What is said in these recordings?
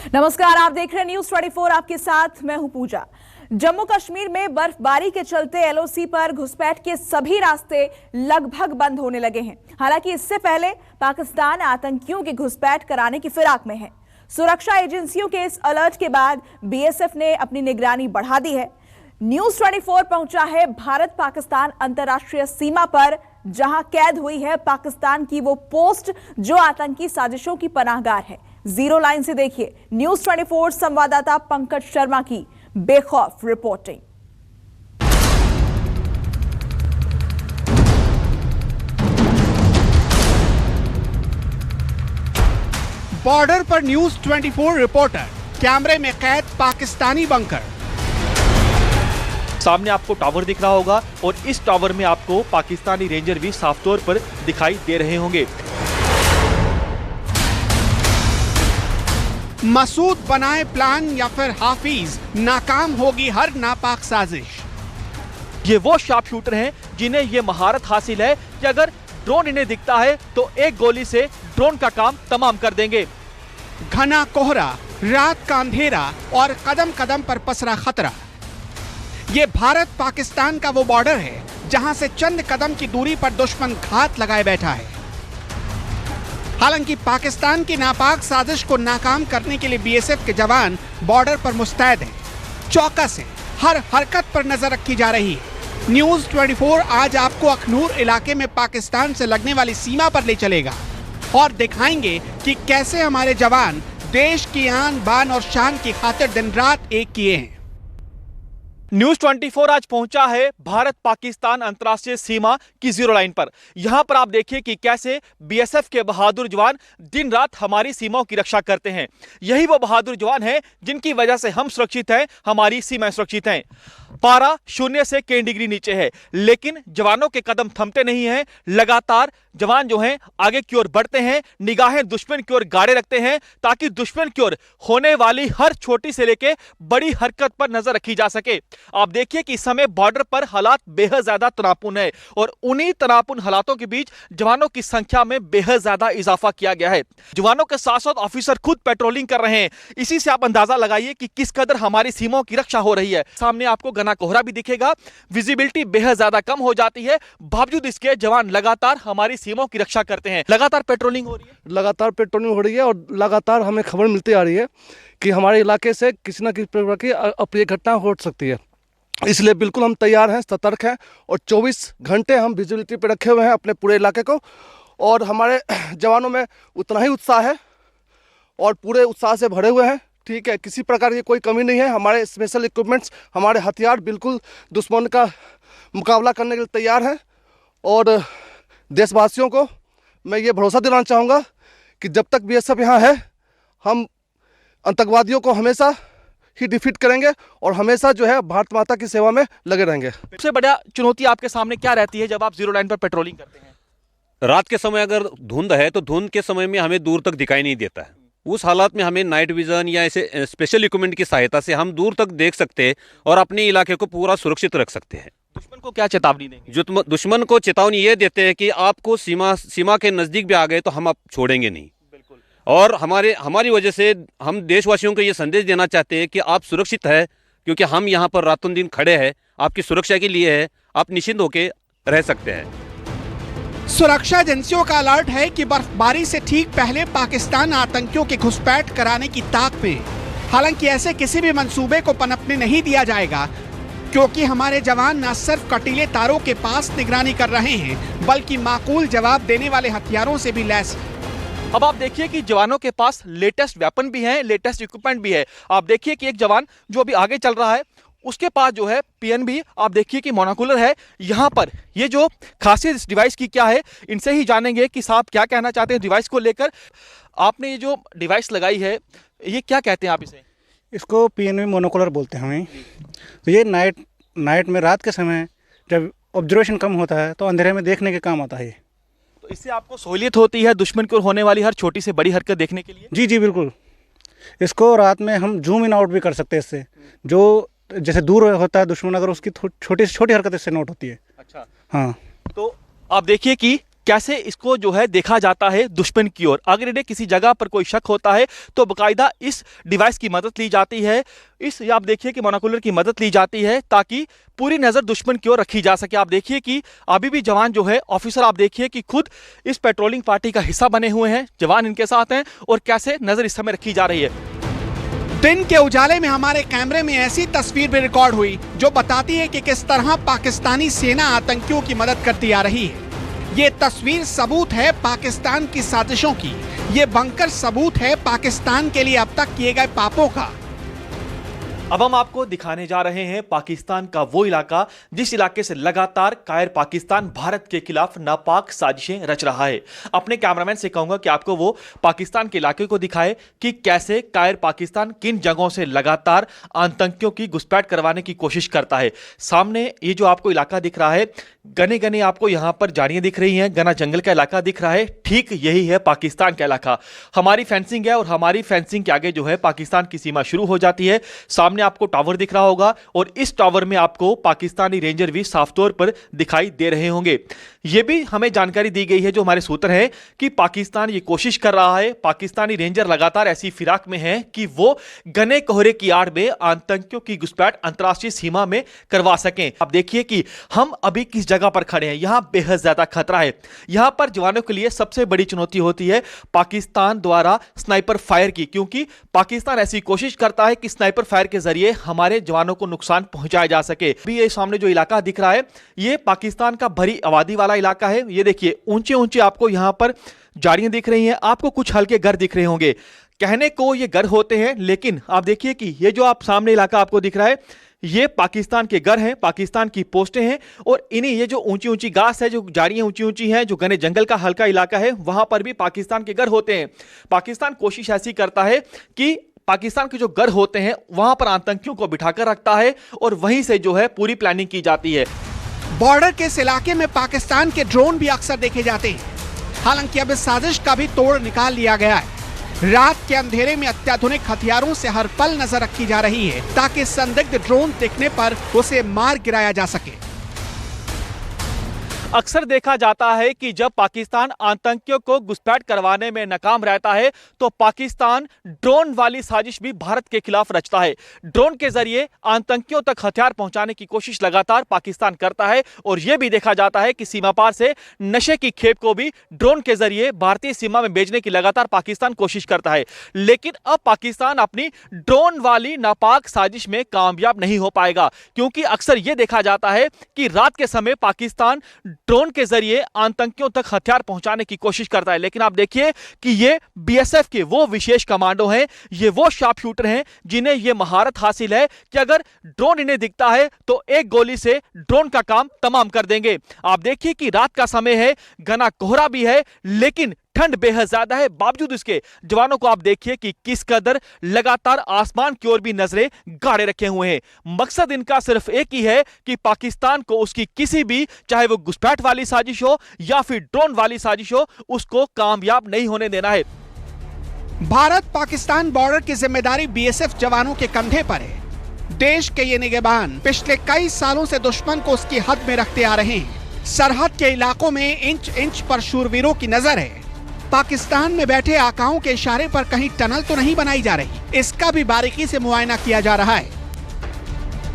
नमस्कार, आप देख रहे हैं न्यूज 24। आपके साथ मैं हूं पूजा। जम्मू कश्मीर में बर्फबारी के चलते एलओसी पर घुसपैठ के सभी रास्ते लगभग बंद होने लगे हैं। हालांकि इससे पहले पाकिस्तान आतंकियों की घुसपैठ कराने की फिराक में है। सुरक्षा एजेंसियों के इस अलर्ट के बाद बीएसएफ ने अपनी निगरानी बढ़ा दी है। न्यूज 24 पहुंचा है भारत पाकिस्तान अंतर्राष्ट्रीय सीमा पर, जहां कैद हुई है पाकिस्तान की वो पोस्ट जो आतंकी साजिशों की पनाहगार है। जीरो लाइन से देखिए न्यूज 24 संवाददाता पंकज शर्मा की बेखौफ रिपोर्टिंग। बॉर्डर पर न्यूज 24 रिपोर्टर, कैमरे में कैद पाकिस्तानी बंकर। सामने आपको टावर दिख रहा होगा और इस टावर में आपको पाकिस्तानी रेंजर भी साफ तौर पर दिखाई दे रहे होंगे। मसूद बनाए प्लान या फिर हाफिज, नाकाम होगी हर नापाक साजिश। ये वो शार्प शूटर हैं जिन्हें ये महारत हासिल है कि अगर ड्रोन इन्हें दिखता है तो एक गोली से ड्रोन का काम तमाम कर देंगे। घना कोहरा, रात का अंधेरा और कदम कदम पर पसरा खतरा। ये भारत पाकिस्तान का वो बॉर्डर है जहां से चंद कदम की दूरी पर दुश्मन घात लगाए बैठा है। हालांकि पाकिस्तान की नापाक साजिश को नाकाम करने के लिए बीएसएफ के जवान बॉर्डर पर मुस्तैद हैं। चौकस हैं, हर हरकत पर नजर रखी जा रही है। न्यूज 24 आज आपको अखनूर इलाके में पाकिस्तान से लगने वाली सीमा पर ले चलेगा और दिखाएंगे कि कैसे हमारे जवान देश की आन बान और शान की खातिर दिन रात एक किए हैं। न्यूज 24 आज पहुंचा है भारत पाकिस्तान अंतर्राष्ट्रीय सीमा की जीरो लाइन पर। यहां पर आप देखिए कि कैसे बीएसएफ के बहादुर जवान दिन रात हमारी सीमाओं की रक्षा करते हैं। यही वो बहादुर जवान हैं जिनकी वजह से हम सुरक्षित हैं, हमारी सीमाएं सुरक्षित हैं। पारा 0 से कई डिग्री नीचे है, लेकिन जवानों के कदम थमते नहीं हैं। लगातार जवान जो हैं आगे की ओर बढ़ते हैं, निगाहें दुश्मन की ओर गाड़े रखते हैं ताकि दुश्मन की ओर होने वाली हर छोटी से लेके बड़ी हरकत पर नजर रखी जा सके। आप देखिए कि इस समय बॉर्डर पर हालात बेहद ज्यादा तनावपूर्ण है और उन्हीं तनावपूर्ण हालातों के बीच जवानों की संख्या में बेहद ज्यादा इजाफा किया गया है। जवानों के साथ साथ ऑफिसर खुद पेट्रोलिंग कर रहे हैं। इसी से आप अंदाजा लगाइए कि किस कदर हमारी सीमाओं की रक्षा हो रही है। सामने आपको घना कोहरा भी दिखेगा, विजिबिलिटी बेहद ज्यादा कम हो जाती है, बावजूद इसके जवान लगातार हमारी सीमाओं की रक्षा करते हैं। लगातार पेट्रोलिंग हो रही है, लगातार पेट्रोलिंग हो रही है और लगातार हमें खबर मिलती आ रही है कि हमारे इलाके से किसी न किसी प्रकार की अप्रिय घटना हो सकती है। इसलिए बिल्कुल हम तैयार हैं, सतर्क हैं और 24 घंटे हम विजिबिलिटी पे रखे हुए हैं अपने पूरे इलाके को। और हमारे जवानों में उतना ही उत्साह है और पूरे उत्साह से भरे हुए हैं। ठीक है, किसी प्रकार की कोई कमी नहीं है। हमारे स्पेशल इक्विपमेंट्स, हमारे हथियार बिल्कुल दुश्मन का मुकाबला करने के लिए तैयार हैं। और देशवासियों को मैं ये भरोसा दिलाना चाहूँगा कि जब तक बीएसएफ यहाँ है, हम आतंकवादियों को हमेशा ही डिफीट करेंगे और हमेशा जो है भारत माता की सेवा में लगे रहेंगे। सबसे बड़ा चुनौती आपके सामने क्या रहती है जब आप जीरो लाइन पर पेट्रोलिंग करते हैं? रात के समय अगर धुंध है तो धुंध के समय में हमें दूर तक दिखाई नहीं देता है। उस हालात में हमें नाइट विजन या ऐसे स्पेशल इक्विपमेंट की सहायता से हम दूर तक देख सकते हैं और अपने इलाके को पूरा सुरक्षित रख सकते हैं। दुश्मन को क्या चेतावनी देंगे? दुश्मन को चेतावनी ये देते हैं कि आपको सीमा के नजदीक भी आ गए तो हम आप छोड़ेंगे नहीं। बिल्कुल। और हमारी वजह से हम देशवासियों को ये संदेश देना चाहते हैं कि आप सुरक्षित है, क्योंकि हम यहाँ पर रातों दिन खड़े हैं, आपकी सुरक्षा के लिए है। आप निश्चिंत होकर रह सकते हैं। सुरक्षा एजेंसियों का अलर्ट है कि बर्फबारी से ठीक पहले पाकिस्तान आतंकियों की घुसपैठ कराने की ताक में। हालांकि ऐसे किसी भी मंसूबे को पनपने नहीं दिया जाएगा, क्योंकि हमारे जवान न सिर्फ कटीले तारों के पास निगरानी कर रहे हैं, बल्कि माकूल जवाब देने वाले हथियारों से भी लैस हैं। अब आप देखिए कि जवानों के पास लेटेस्ट वेपन भी है, लेटेस्ट इक्विपमेंट भी है। आप देखिए कि एक जवान जो अभी आगे चल रहा है उसके पास जो है पीएनबी, आप देखिए कि मोनोकुलर है। यहाँ पर ये जो खासियत इस डिवाइस की क्या है, इनसे ही जानेंगे कि साहब क्या कहना चाहते हैं डिवाइस को लेकर। आपने ये जो डिवाइस लगाई है, ये क्या कहते हैं आप इसे? इसको पीएनबी मोनोकुलर बोलते हैं हमें। तो ये नाइट में, रात के समय जब ऑब्जर्वेशन कम होता है तो अंधेरे में देखने के काम आता है। तो इससे आपको सहूलियत होती है दुश्मन की ओर होने वाली हर छोटी से बड़ी हरकत देखने के लिए? जी बिल्कुल। इसको रात में हम जूम इन आउट भी कर सकते हैं इससे। जो जैसे दूर होता है दुश्मन, अगर उसकी छोटी से छोटी हरकत इससे नोट होती है। अच्छा। हाँ। तो आप देखिए कि कैसे इसको जो है देखा जाता है दुश्मन की ओर। अगर इन्हें किसी जगह पर कोई शक होता है तो बाकायदा इस डिवाइस की मदद ली जाती है, इस आप देखिए कि मोनोकुलर की मदद ली जाती है ताकि पूरी नजर दुश्मन की ओर रखी जा सके। आप देखिए कि अभी भी जवान जो है, ऑफिसर आप देखिए कि खुद इस पेट्रोलिंग पार्टी का हिस्सा बने हुए हैं, जवान इनके साथ हैं और कैसे नजर इस समय रखी जा रही है। दिन के उजाले में हमारे कैमरे में ऐसी तस्वीर भी रिकॉर्ड हुई जो बताती है कि किस तरह पाकिस्तानी सेना आतंकियों की मदद करती आ रही है। ये तस्वीर सबूत है पाकिस्तान की साजिशों की, ये बंकर सबूत है पाकिस्तान के लिए अब तक किए गए पापों का। अब हम आपको दिखाने जा रहे हैं पाकिस्तान का वो इलाका जिस इलाके से लगातार कायर पाकिस्तान भारत के खिलाफ नापाक साजिशें रच रहा है। अपने कैमरामैन से कहूंगा कि आपको वो पाकिस्तान के इलाके को दिखाए कि कैसे कायर पाकिस्तान किन जगहों से लगातार आतंकियों की घुसपैठ करवाने की कोशिश करता है। सामने ये जो आपको इलाका दिख रहा है, घने घने आपको यहां पर झाड़ियां दिख रही हैं, घना जंगल का इलाका दिख रहा है, ठीक यही है पाकिस्तान का इलाका। हमारी फेंसिंग है और हमारी फेंसिंग के आगे जो है पाकिस्तान की सीमा शुरू हो जाती है। सामने आपको टावर दिख रहा होगा और इस टावर में आपको पाकिस्तानी रेंजर भी साफ तौर पर दिखाई दे रहे होंगे। यह भी हमें जानकारी दी गई है जो हमारे सूत्र हैं कि पाकिस्तान ये कोशिश कर रहा है, पाकिस्तानी रेंजर लगातार ऐसी फिराक में हैं कि वो घने कोहरे की आड़ में आतंकियों की घुसपैठ अंतरराष्ट्रीय सीमा में करवा सकें। आप देखिए कि हम अभी किस जगह पर खड़े हैं, यहां बेहद ज्यादा खतरा है। यहां पर जवानों के लिए सबसे बड़ी चुनौती होती है पाकिस्तान द्वारा स्नाइपर फायर की, क्योंकि पाकिस्तान ऐसी कोशिश करता है कि स्नाइपर फायर के जरिए हमारे जवानों को नुकसान पहुंचाया जा सके। अभी ये सामने जो इलाका दिख रहा है ये पाकिस्तान का भरी आबादी वाला इलाका है। ये देखिए ऊंचे ऊंचे आपको यहां पर झाड़ियां दिख रही हैं, आपको कुछ हल्के घर दिख रहे होंगे। कहने को ये घर होते हैं, लेकिन आप देखिए कि ये जो आप सामने इलाका आपको दिख रहा है ये पाकिस्तान के घर हैं, पाकिस्तान की पोस्टें हैं और इन्हीं ये जो ऊंची ऊंची घास है, जो झाड़ियां ऊंची ऊंची हैं, जो घने जंगल का हल्का इलाका है, वहां पर भी पाकिस्तान के घर होते हैं। पाकिस्तान कोशिश ऐसी करता है कि पाकिस्तान के जो घर होते हैं वहां पर आतंकियों को बिठाकर रखता है और वहीं से जो है पूरी प्लानिंग की जाती है। बॉर्डर के इस इलाके में पाकिस्तान के ड्रोन भी अक्सर देखे जाते हैं। हालांकि अब इस साजिश का भी तोड़ निकाल लिया गया है। रात के अंधेरे में अत्याधुनिक हथियारों से हर पल नजर रखी जा रही है ताकि संदिग्ध ड्रोन दिखने पर उसे मार गिराया जा सके। अक्सर देखा जाता है कि जब पाकिस्तान आतंकियों को घुसपैठ करवाने में नाकाम रहता है तो पाकिस्तान ड्रोन वाली साजिश भी भारत के खिलाफ रचता है। ड्रोन के जरिए आतंकियों तक हथियार पहुंचाने की कोशिश लगातार पाकिस्तान करता है और यह भी देखा जाता है कि सीमा पार से नशे की खेप को भी ड्रोन के जरिए भारतीय सीमा में भेजने की लगातार पाकिस्तान कोशिश करता है। लेकिन अब पाकिस्तान अपनी ड्रोन वाली नापाक साजिश में कामयाब नहीं हो पाएगा, क्योंकि अक्सर यह देखा जाता है कि रात के समय पाकिस्तान ड्रोन के जरिए आतंकियों तक हथियार पहुंचाने की कोशिश करता है। लेकिन आप देखिए कि ये बीएसएफ के वो विशेष कमांडो हैं, ये वो शार्प शूटर हैं जिन्हें ये महारत हासिल है कि अगर ड्रोन इन्हें दिखता है तो एक गोली से ड्रोन का काम तमाम कर देंगे। आप देखिए कि रात का समय है, घना कोहरा भी है, लेकिन ठंड बेहद ज्यादा है। बावजूद इसके जवानों को आप देखिए कि किस कदर लगातार आसमान की ओर भी नजरें गाड़े रखे हुए हैं। मकसद इनका सिर्फ एक ही है कि पाकिस्तान को उसकी किसी भी, चाहे वो घुसपैठ वाली साजिश हो या फिर ड्रोन वाली साजिश हो, उसको कामयाब नहीं होने देना है। भारत पाकिस्तान बॉर्डर की जिम्मेदारी बीएसएफ जवानों के कंधे पर है। देश के ये निगहबान पिछले कई सालों से दुश्मन को उसकी हद में रखते आ रहे हैं। सरहद के इलाकों में इंच इंच पर शूरवीरों की नजर है। पाकिस्तान में बैठे आकाओं के इशारे पर कहीं टनल तो नहीं बनाई जा रही, इसका भी बारीकी से मुआयना किया जा रहा है।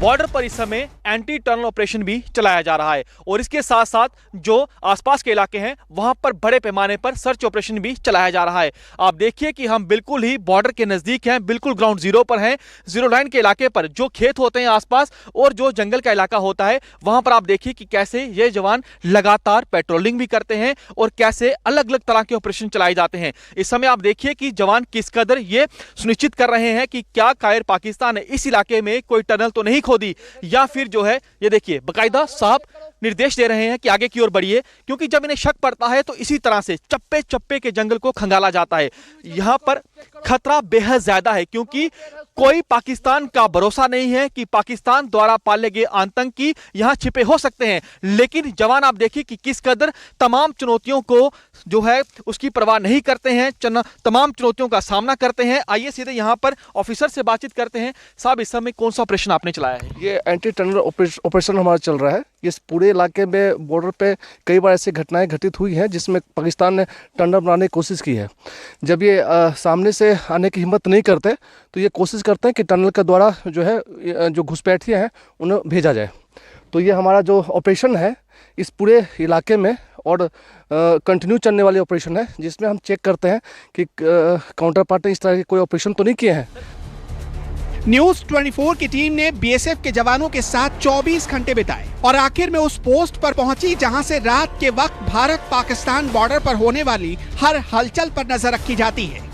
बॉर्डर पर इस समय एंटी टनल ऑपरेशन भी चलाया जा रहा है और इसके साथ साथ जो आसपास के इलाके हैं वहां पर बड़े पैमाने पर सर्च ऑपरेशन भी चलाया जा रहा है। आप देखिए कि हम बिल्कुल ही बॉर्डर के नजदीक हैं, बिल्कुल ग्राउंड जीरो पर हैं। जीरो लाइन के इलाके पर जो खेत होते हैं आसपास और जो जंगल का इलाका होता है वहां पर आप देखिए कि कैसे ये जवान लगातार पेट्रोलिंग भी करते हैं और कैसे अलग अलग तरह के ऑपरेशन चलाए जाते हैं। इस समय आप देखिए कि जवान किस कदर ये सुनिश्चित कर रहे हैं कि क्या कायर पाकिस्तान ने इस इलाके में कोई टनल तो नहीं खोदी, या फिर जो है ये देखिए बाकायदा साहब निर्देश दे रहे हैं कि आगे की ओर बढ़िए, क्योंकि जब इन्हें शक पड़ता है तो इसी तरह से चप्पे चप्पे के जंगल को खंगाला जाता है। यहां पर खतरा बेहद ज्यादा है क्योंकि कोई पाकिस्तान का भरोसा नहीं है कि पाकिस्तान द्वारा पाले गए आतंकी यहां छिपे हो सकते हैं। लेकिन जवान आप देखिए कि किस कदर तमाम चुनौतियों को जो है उसकी परवाह नहीं करते हैं, तमाम चुनौतियों का सामना करते हैं। आइए सीधे यहां पर ऑफिसर से बातचीत करते हैं। साहब, इस समय कौन सा ऑपरेशन आपने चलाया है? ये एंटी टनल ऑपरेशन हमारा चल रहा है। इस पूरे इलाके में बॉर्डर पे कई बार ऐसी घटनाएं घटित हुई हैं जिसमें पाकिस्तान ने टनल बनाने की कोशिश की है। जब ये सामने से आने की हिम्मत नहीं करते तो ये कोशिश करते हैं कि टनल के द्वारा जो है जो घुसपैठिए हैं उन्हें भेजा जाए। तो ये हमारा जो ऑपरेशन है इस पूरे इलाके में और कंटिन्यू चलने वाली ऑपरेशन है, जिसमें हम चेक करते हैं कि काउंटर पार्ट ने इस तरह के कोई ऑपरेशन तो नहीं किए हैं। न्यूज 24 की टीम ने बीएसएफ के जवानों के साथ 24 घंटे बिताए और आखिर में उस पोस्ट पर पहुंची जहां से रात के वक्त भारत पाकिस्तान बॉर्डर पर होने वाली हर हलचल पर नजर रखी जाती है।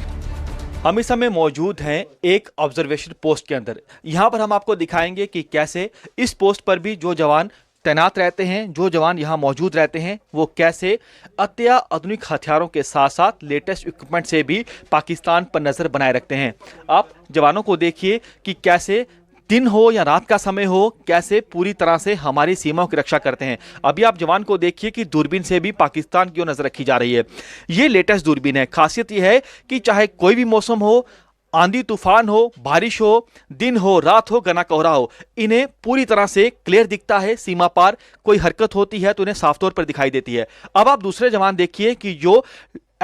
हम इस समय मौजूद हैं एक ऑब्जर्वेशन पोस्ट के अंदर। यहां पर हम आपको दिखाएंगे कि कैसे इस पोस्ट पर भी जो जवान तैनात रहते हैं, जो जवान यहां मौजूद रहते हैं, वो कैसे अत्याधुनिक हथियारों के साथ साथ लेटेस्ट इक्विपमेंट से भी पाकिस्तान पर नजर बनाए रखते हैं। आप जवानों को देखिए कि कैसे दिन हो या रात का समय हो, कैसे पूरी तरह से हमारी सीमाओं की रक्षा करते हैं। अभी आप जवान को देखिए कि दूरबीन से भी पाकिस्तान की ओर नजर रखी जा रही है। ये लेटेस्ट दूरबीन है। खासियत यह है कि चाहे कोई भी मौसम हो, आंधी तूफान हो, बारिश हो, दिन हो, रात हो, घना कोहरा हो, इन्हें पूरी तरह से क्लियर दिखता है। सीमा पार कोई हरकत होती है तो इन्हें साफ तौर पर दिखाई देती है। अब आप दूसरे जवान देखिए कि जो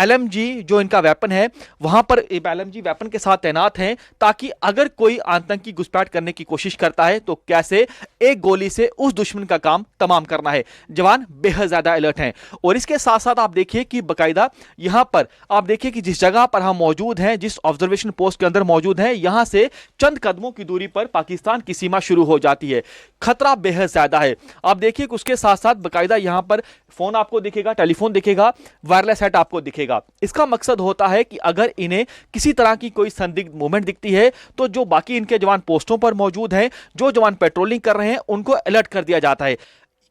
LMG जो इनका वेपन है, वहां पर LMG वेपन के साथ तैनात हैं ताकि अगर कोई आतंकी घुसपैठ करने की कोशिश करता है तो कैसे एक गोली से उस दुश्मन का काम तमाम करना है। जवान बेहद ज्यादा अलर्ट हैं। और इसके साथ साथ आप देखिए कि बकायदा यहां पर आप देखिए कि जिस जगह पर हम मौजूद हैं, जिस ऑब्जर्वेशन पोस्ट के अंदर मौजूद हैं, यहां से चंद कदमों की दूरी पर पाकिस्तान की सीमा शुरू हो जाती है। खतरा बेहद ज्यादा है। आप देखिए कि उसके साथ साथ बकायदा यहां पर फोन आपको दिखेगा, टेलीफोन दिखेगा, वायरलेस सेट आपको दिखेगा। इसका मकसद होता है कि अगर इन्हें किसी तरह की कोई संदिग्ध मूवमेंट दिखती है तो जो बाकी इनके जवान पोस्टों पर मौजूद हैं, जो जवान पेट्रोलिंग कर रहे हैं, उनको अलर्ट कर दिया जाता है।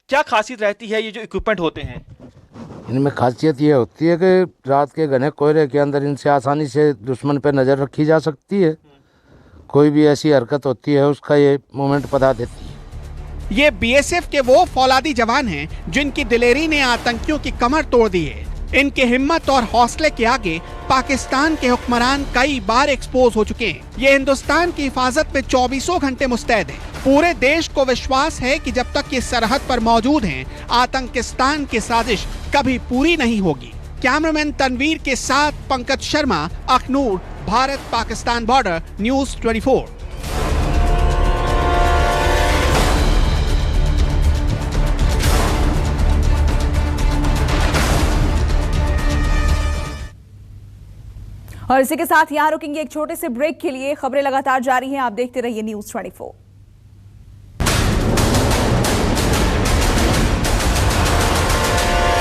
क्या खासियत रहती है ये जो इक्विपमेंट होते हैं? इनमें खासियत ये होती है कि रात के घने कोहरे के अंदर इनसे आसानी से दुश्मन पर नज़र रखी जा सकती है। कोई भी ऐसी हरकत होती है उसका ये मूवमेंट बता देती है। ये बीएसएफ के वो फौलादी जवान हैं जिनकी दिलेरी ने आतंकियों की कमर तोड़ दी है। इनके हिम्मत और हौसले के आगे पाकिस्तान के हुक्मरान कई बार एक्सपोज हो चुके हैं। ये हिंदुस्तान की हिफाजत में 24 घंटे मुस्तैद हैं। पूरे देश को विश्वास है कि जब तक ये सरहद पर मौजूद हैं, आतंकिस्तान की साजिश कभी पूरी नहीं होगी। कैमरामैन तनवीर के साथ पंकज शर्मा, अखनूर, भारत पाकिस्तान बॉर्डर, न्यूज 24। और इसी के साथ यहाँ रुकेंगे एक छोटे से ब्रेक के लिए। खबरें लगातार जारी हैं, आप देखते रहिए न्यूज 24।